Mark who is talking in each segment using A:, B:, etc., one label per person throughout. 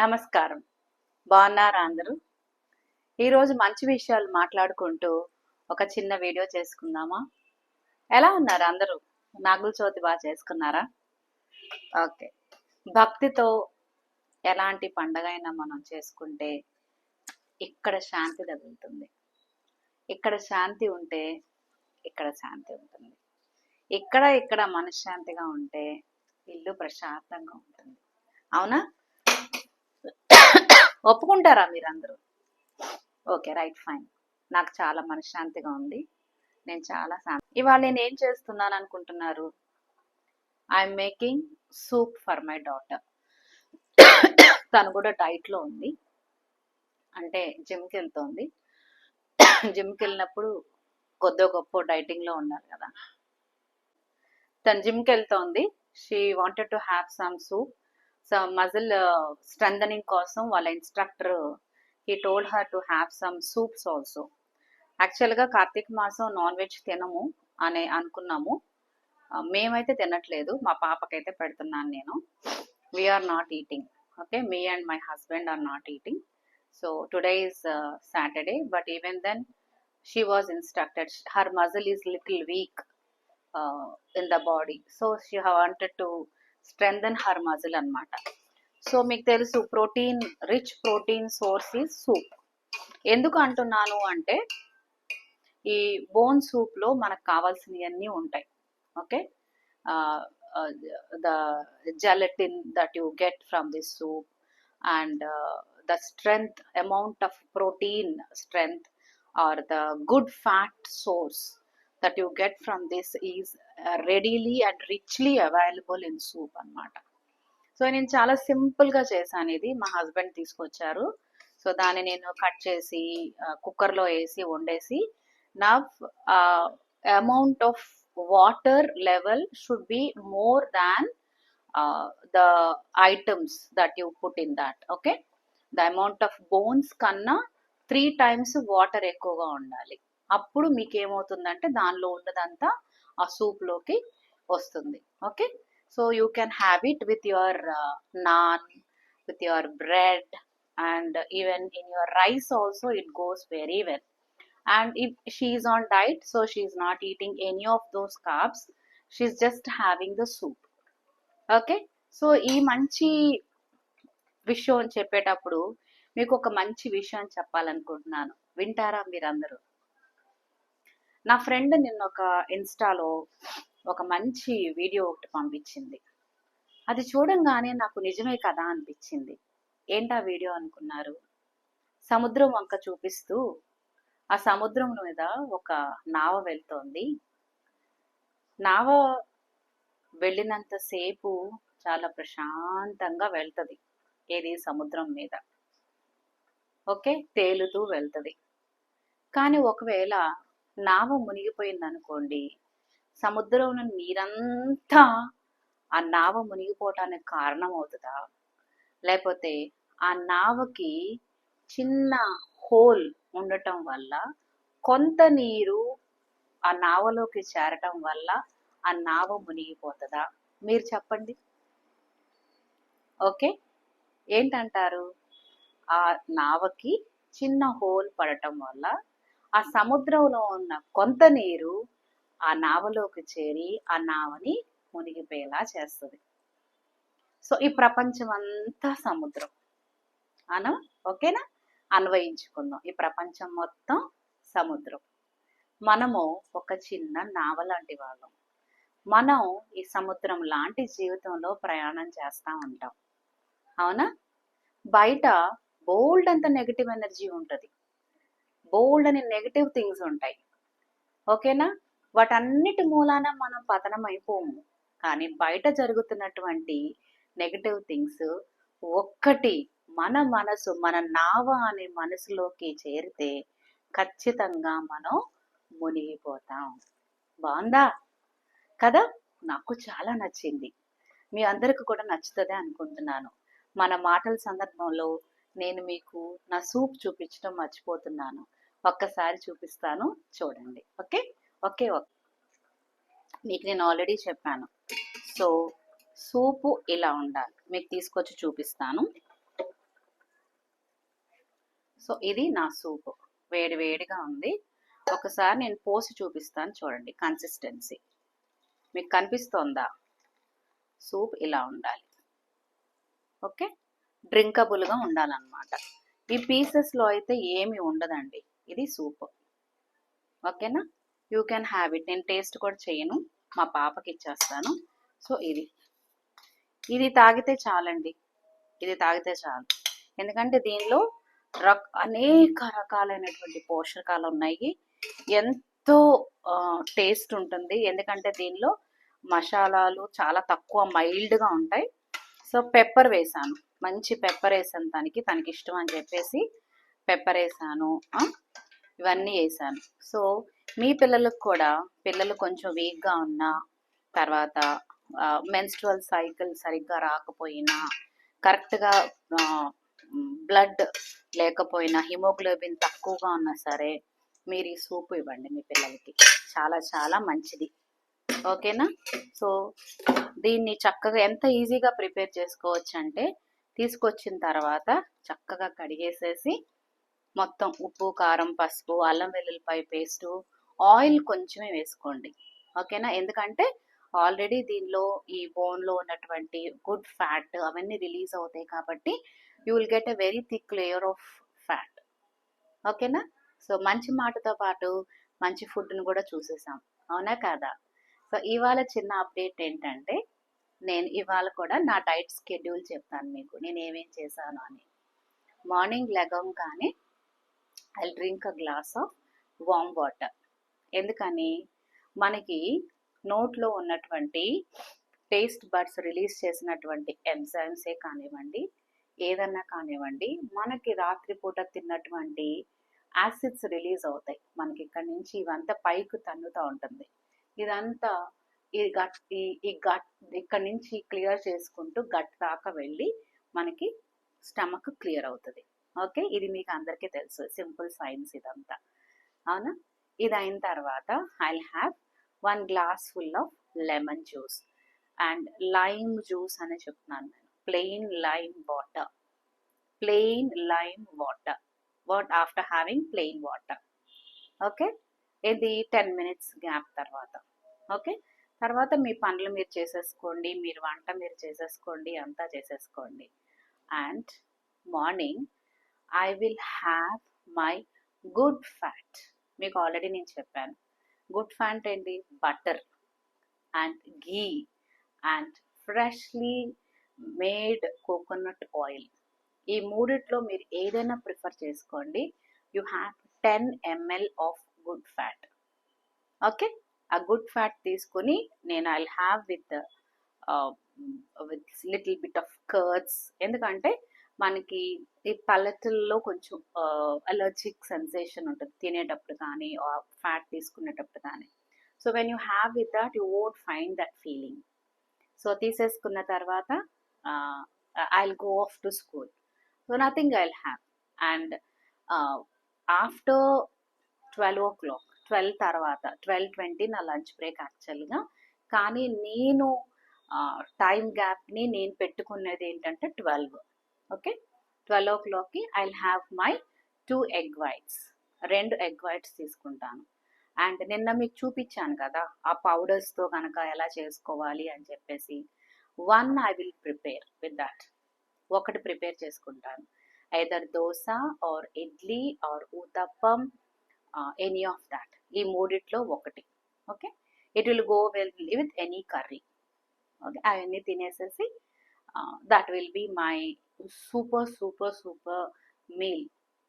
A: నమస్కారం. బాగున్నారా అందరూ? ఈరోజు మంచి విషయాలు మాట్లాడుకుంటూ ఒక చిన్న వీడియో చేసుకుందామా? ఎలా ఉన్నారు అందరూ? నాగుల చవితి బాగా చేసుకున్నారా? ఓకే. భక్తితో ఎలాంటి పండగైనా మనం చేసుకుంటే ఇక్కడ శాంతి తగులుతుంది. ఇక్కడ శాంతి ఉంటే ఇక్కడ శాంతి ఉంటుంది. ఇక్కడ మనశ్శాంతిగా ఉంటే ఇల్లు ప్రశాంతంగా ఉంటుంది. అవునా? ఒప్పుకుంటారా మీరందరూ? Okay, right, fine. నాకు చాలా మనశ్శాంతిగా ఉంది. నేను చాలా ఇవాళ నేను ఏం చేస్తున్నాను అనుకుంటున్నారు? I'm making soup for my daughter. తను కూడా డైట్లో ఉంది, అంటే జిమ్కి వెళ్తోంది. జిమ్కి వెళ్ళినప్పుడు కొద్దో గొప్ప డైటింగ్లో ఉండాలి కదా. తను జిమ్కి వెళ్తోంది. She wanted to have some soup. So muscle strengthening కోసం వాళ్ళ instructor he told her to have some soups also. యాక్చువల్గా కార్తీక మాసం నాన్ వెజ్ తినము అని అనుకున్నాము. మేమైతే తినట్లేదు, మా పాపకైతే పెడుతున్నాను నేను. We are not eating. Okay, me and my husband are not eating. So today is Saturday, but even then she was instructed. Her muscle is little weak in the body, so she wanted to strengthen her muscle అనమాట. So మీకు తెలుసు, protein rich protein source is soup. ఎందుకు అంటున్నాను అంటే, ఈ bone soup లో మనకు కావాల్సినవన్నీ ఉంటాయి. Okay, the gelatin that you get from this soup and the strength amount of protein strength are the good fat source that you get from this is readily and richly available in soup అన్నమాట. So నేను చాలా సింపుల్గా చేశాను. ఇది మా husband తీసుకొచ్చారు. So దాన్ని నేను కట్ చేసి కుక్కర్లో వేసి వండేసి, నా amount of water level should be more than the items that you put in that. Okay, the amount of bones కన్నా 3 times వాటర్ ఎక్కువగా ఉండాలి. అప్పుడు మీకు ఏమవుతుందంటే దానిలో ఉన్నదంతా ఆ సూప్లోకి వస్తుంది. Okay, so you can have it with your non, with your bread, and even in your rice also it goes very well. And if she is on diet, so she is not eating any of those carbs, she is just having the soup. Okay, so ఈ మంచి విషయం చెప్పేటప్పుడు మీకు ఒక మంచి విషయం చెప్పాలనుకుంటున్నాను. వింటారా మీరందరూ? నా ఫ్రెండ్ నిన్న ఒక ఇన్స్టాలో ఒక మంచి వీడియో ఒకటి పంపించింది. అది చూడంగానే నాకు నిజమే కదా అనిపించింది. ఏంటా వీడియో అనుకున్నారు? సముద్రం వంక చూపిస్తూ ఆ సముద్రం మీద ఒక నావ వెళ్తోంది. నావ వెళ్ళినంతసేపు చాలా ప్రశాంతంగా వెళ్తుంది. ఏది? సముద్రం మీద. ఓకే, తేలుతూ వెళ్తుంది. కానీ ఒకవేళ నావ మునిగిపోయిందనుకోండి, సముద్రంలో నీరంతా ఆ నావ మునిగిపోవటానికి కారణం అవుతుందా? లేకపోతే ఆ నావకి చిన్న హోల్ ఉండటం వల్ల కొంత నీరు ఆ నావలోకి చేరటం వల్ల ఆ నావ మునిగిపోతుందా? మీరు చెప్పండి. ఓకే, ఏంటంటారు? ఆ నావకి చిన్న హోల్ పడటం వల్ల ఆ సముద్రంలో ఉన్న కొంత నీరు ఆ నావలోకి చేరి ఆ నావని మునిగిపోయేలా చేస్తుంది. సో ఈ ప్రపంచం అంతా సముద్రం అనా? ఓకేనా? అన్వయించుకుందాం. ఈ ప్రపంచం మొత్తం సముద్రం. మనము ఒక చిన్న నావ లాంటి వాళ్ళం. మనం ఈ సముద్రం లాంటి జీవితంలో ప్రయాణం చేస్తూ ఉంటాం. అవునా? బయట బోల్డ్ అంత నెగిటివ్ ఎనర్జీ ఉంటుంది, బోల్డ్ అని నెగిటివ్ థింగ్స్ ఉంటాయి. ఓకేనా? వాటన్నిటి మూలాన మనం పతనం అయిపోము. కానీ బయట జరుగుతున్నటువంటి నెగిటివ్ థింగ్స్ ఒక్కటి మన మనసు, మన నావ అనే మనసులోకి చేరితే ఖచ్చితంగా మనం మునిగిపోతాం. బాగుందా కదా? నాకు చాలా నచ్చింది. మీ అందరికి కూడా నచ్చుతుంది అనుకుంటున్నాను. మన మాటల సందర్భంలో నేను మీకు నా సూప్ చూపించడం మర్చిపోతున్నాను. ఒక్కసారి చూపిస్తాను, చూడండి. ఓకే ఓకే ఓకే, మీకు నేను ఆల్రెడీ చెప్పాను. సో సూపు ఇలా ఉండాలి. మీకు తీసుకొచ్చి చూపిస్తాను. సో ఇది నా సూప్, వేడి వేడిగా ఉంది. ఒకసారి నేను పోసి చూపిస్తాను చూడండి కన్సిస్టెన్సీ. మీకు కనిపిస్తోందా? సూప్ ఇలా ఉండాలి. ఓకే, డ్రింకబుల్గా ఉండాలన్నమాట. ఈ పీసెస్లో అయితే ఏమి ఉండదండి, ఇది సూప్. ఓకేనా, యూ కెన్ హ్యావ్ ఇట్. నేను టేస్ట్ కూడా చేయను, మా పాపకి ఇచ్చేస్తాను. సో ఇది తాగితే చాలండి, ఇది తాగితే చాలు. ఎందుకంటే దీనిలో అనేక రకాలైనటువంటి పోషకాలు ఉన్నాయి. ఎంతో టేస్ట్ ఉంటుంది, ఎందుకంటే దీనిలో మసాలాలు చాలా తక్కువ, మైల్డ్గా ఉంటాయి. సో పెప్పర్ వేసాను, మంచి పెప్పర్ వేసాను తనకి ఇష్టం అని చెప్పేసి పెప్పర్ వేసాను. ఇవన్నీ వేసాను. సో మీ పిల్లలకు కూడా, పిల్లలు కొంచెం వీక్గా ఉన్నా, తర్వాత మెన్స్ట్రువల్ సైకిల్ సరిగ్గా రాకపోయినా, కరెక్ట్గా బ్లడ్ లేకపోయినా, హిమోగ్లోబిన్ తక్కువగా ఉన్నా సరే మీరు ఈ సూప్ ఇవ్వండి మీ పిల్లలకి, చాలా చాలా మంచిది. ఓకేనా. సో దీన్ని చక్కగా ఎంత ఈజీగా ప్రిపేర్ చేసుకోవచ్చు అంటే, తీసుకొచ్చిన తర్వాత చక్కగా కడిగేసేసి మొత్తం ఉప్పు, కారం, పసుపు, అల్లం వెల్లుల్లిపాయ పేస్టు, ఆయిల్ కొంచెమే వేసుకోండి. ఓకేనా, ఎందుకంటే ఆల్రెడీ దీనిలో ఈ బోన్లో ఉన్నటువంటి గుడ్ ఫ్యాట్ అవన్నీ రిలీజ్ అవుతాయి కాబట్టి you will get a very thick layer of fat. ఓకేనా. సో మంచి మాటతో పాటు మంచి ఫుడ్ని కూడా చూసేసాం, అవునా కాదా? సో ఇవాళ చిన్న అప్డేట్ ఏంటంటే, నేను ఇవాళ కూడా నా డైట్ షెడ్యూల్ చెప్తాను మీకు, నేను ఏమేం చేశాను అని. మార్నింగ్ లెగంగానే I drink a glass of warm water. ఎందుకని, మనకి నోట్లో ఉన్నటువంటి టేస్ట్ బడ్స్ రిలీజ్ చేసినటువంటి ఎంజైమ్సే కానివ్వండి, ఏదన్నా కానివ్వండి, మనకి రాత్రిపూట తిన్నటువంటి యాసిడ్స్ రిలీజ్ అవుతాయి మనకి. ఇక్కడి నుంచి ఇవంతా పైకి తన్నుతూ ఉంటుంది. ఇదంతా ఈ గట్ ఇక్కడ నుంచి క్లియర్ చేసుకుంటూ గట్ దాకా వెళ్ళి మనకి స్టమక్ క్లియర్ అవుతుంది. ఓకే, ఇది మీకు అందరికీ తెలుసు, సింపుల్ సైన్స్ ఇదంతా, అవునా. ఇది అయిన తర్వాత I have 1 glass full of lemon juice and lime juice అనే చెప్తున్నాను నేను. Plain lime water, plain lime water, what after having plain water. Okay, ఇది 10 minutes గ్యాప్ తర్వాత. ఓకే, తర్వాత మీ పనులు మీరు చేసేసుకోండి, మీరు వంట మీరు చేసేసుకోండి, అంతా చేసేసుకోండి. And morning I will have my good fat. మీకు ఆల్రెడీ నేను చెప్పాను, గుడ్ ఫ్యాట్ ఏంటి, butter and ghee and freshly made coconut oil. ఈ మూడిట్లో మీరు ఏదైనా ప్రిఫర్ చేసుకోండి. You have 10 ml of good fat. Okay, ఆ గుడ్ ఫ్యాట్ తీసుకొని నేను I have with little bit of curds. ఎందుకంటే మనకి ఈ పల్లెటూల్లో కొంచెం అలర్జిక్ సెన్సేషన్ ఉంటుంది తినేటప్పుడు కానీ, ఫ్యాట్ తీసుకునేటప్పుడు కానీ. So when you have with that you won't find that feeling. So తీసేసుకున్న తర్వాత I'll go off to school. So nothing I'll have. And after 12 o'clock, 12 తర్వాత 12:20 నా లంచ్ బ్రేక్ యాక్చువల్గా. కానీ నేను టైం గ్యాప్ని నేను పెట్టుకునేది ఏంటంటే 12. ఓకే, 12 o'clockకి I have my 2 egg whites, 2 egg whites తీసుకుంటాను. అండ్ నిన్న మీకు చూపించాను కదా ఆ పౌడర్స్తో కనుక ఎలా చేసుకోవాలి అని చెప్పేసి, 1 I will prepare with that. ఒకటి ప్రిపేర్ చేసుకుంటాను, either dosa or idli or uttapam, any of that, ఈ మూడిట్లో ఒకటి. Okay, it will go well with any curry. Okay, అవన్నీ తినేసేసి that will be my super super super meal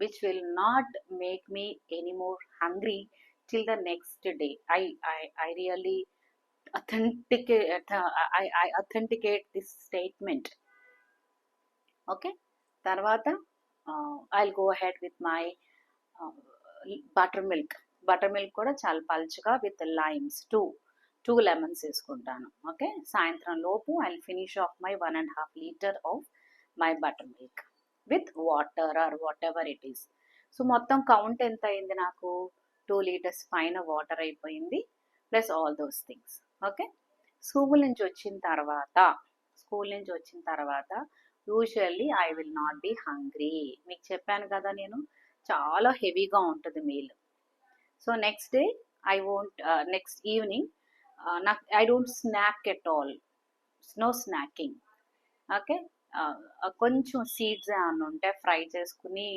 A: which will not make me any more hungry till the next day. I really authenticate this statement. Okay, తర్వాత I'll go ahead with my buttermilk. Buttermilk కూడా చాలా పల్చగా with limes, two lemons వేసుకుంటాను. Okay, సాయంత్రం లోపు I finish off my 1.5 liter of my buttermilk with water or whatever it is. So మొత్తం count ఎంత అయింది నాకు, 2 liters పైన వాటర్ అయిపోయింది, plus all those things. Okay, school నుంచి వచ్చిన తర్వాత usually I will not be hungry. మీకు చెప్పాను కదా నేను చాలా హెవీగా ఉంటుంది meal. So next day I won't, next evening నాకు I don't snack at all, no snacking. Okay. కొంచెం సీడ్స్ ఏమన్నా ఉంటే ఫ్రై చేసుకుని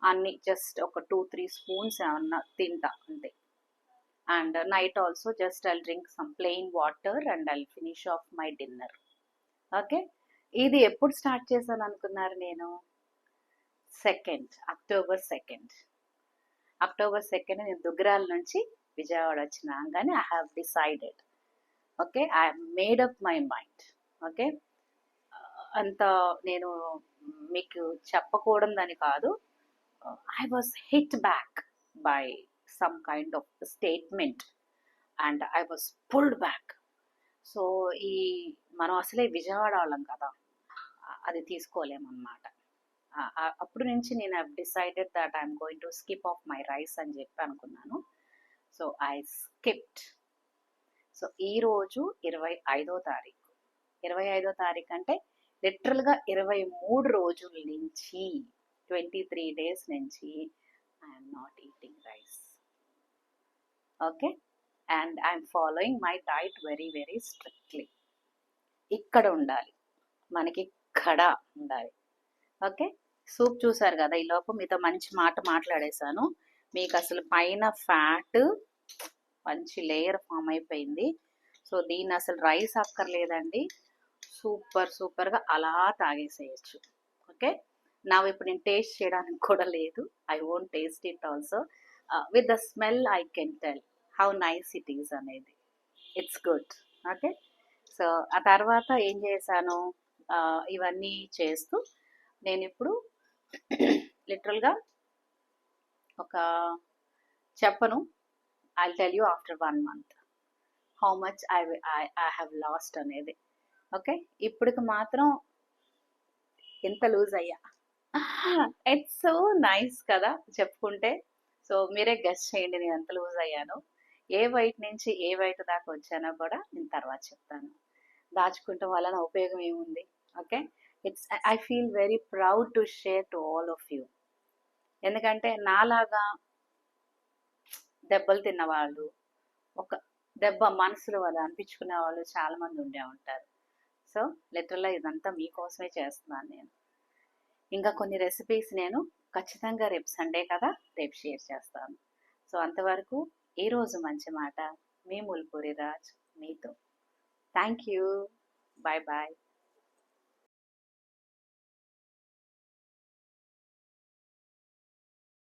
A: అన్ని జస్ట్ ఒక 2-3 స్పూన్స్ ఏమన్నా తింటా అంతే. And night also just I'll drink some plain water and I'll finish off my dinner. Okay. ఇది ఎప్పుడు స్టార్ట్ చేశాను అనుకున్నారు నేను? అక్టోబర్ 2 నేను దుగ్గరాల నుంచి విజయవాడ వచ్చినాగానే I have decided. Okay, I made up my mind. Okay. అంత నేను మీకు చెప్పకూడదని కాదు, I was hit back by some kind of statement and I was pulled back. So ఈ మనం అసలే విజయవాడ వాళ్ళం కదా, అది తీసుకోలేమన్నమాట. అప్పుడు నుంచి నేను I decided that I'm going to skip of my rice అని చెప్పి అనుకున్నాను. So I skipped. సో ఈరోజు 25వ తారీఖు. 25వ తారీఖు అంటే లిటరల్గా 23 రోజుల నుంచి, 23 డేస్ నుంచి I'm not eating rice. Okay. And I'm following my diet very very strictly. ఇక్కడ ఉండాలి మనకి, ఇక్కడ ఉండాలి. ఓకే. సూప్ చూసారు కదా, ఈ లోపు మీతో మంచి మాట మాట్లాడేశాను. మీకు అసలు పైన ఫ్యాట్ మంచి లేయర్ ఫామ్ అయిపోయింది. సో దీన్ని అసలు రైస్ అక్కర్లేదండి, సూపర్గా అలా తాగేసేయచ్చు. ఓకే. నా ఇప్పుడు నేను టేస్ట్ చేయడానికి కూడా లేదు. I won't taste it also. With the smell I can tell how nice it is అనేది. It's good. ఓకే. సో ఆ తర్వాత ఏం చేశాను, ఇవన్నీ చేస్తూ నేను ఇప్పుడు లిటరల్గా ఒక చెప్పను, I tell you after 1 month how much I have lost అనేది. ఓకే. ఇప్పటికి మాత్రం ఎంత లూజ్ అయ్యా, ఇట్స్ సో నైస్ కదా చెప్పుకుంటే. సో మీరే గెస్ చేయండి నేను ఎంత లూజ్ అయ్యాను. ఏ వెయిట్ నుంచి ఏ వెయిట్ దాకా వచ్చానో కూడా నేను తర్వాత చెప్తాను. దాచుకుంటాం వలన ఉపయోగం ఏముంది? Okay. I feel very proud to share to all of you. ఎందుకంటే నాలాగా దెబ్బలు తిన్నవాళ్ళు, ఒక దెబ్బ మనసులో అది అనిపించుకునే వాళ్ళు చాలామంది ఉండే ఉంటారు. సో లిటరల్గా ఇదంతా మీకోసమే చేస్తున్నాను నేను. ఇంకా కొన్ని రెసిపీస్ నేను ఖచ్చితంగా రేపు సండే కదా, రేపు షేర్ చేస్తాను. సో అంతవరకు ఈరోజు మంచి మాట, మీ ముల్పూరి రాజ్ మీతో. Thank you. Bye bye.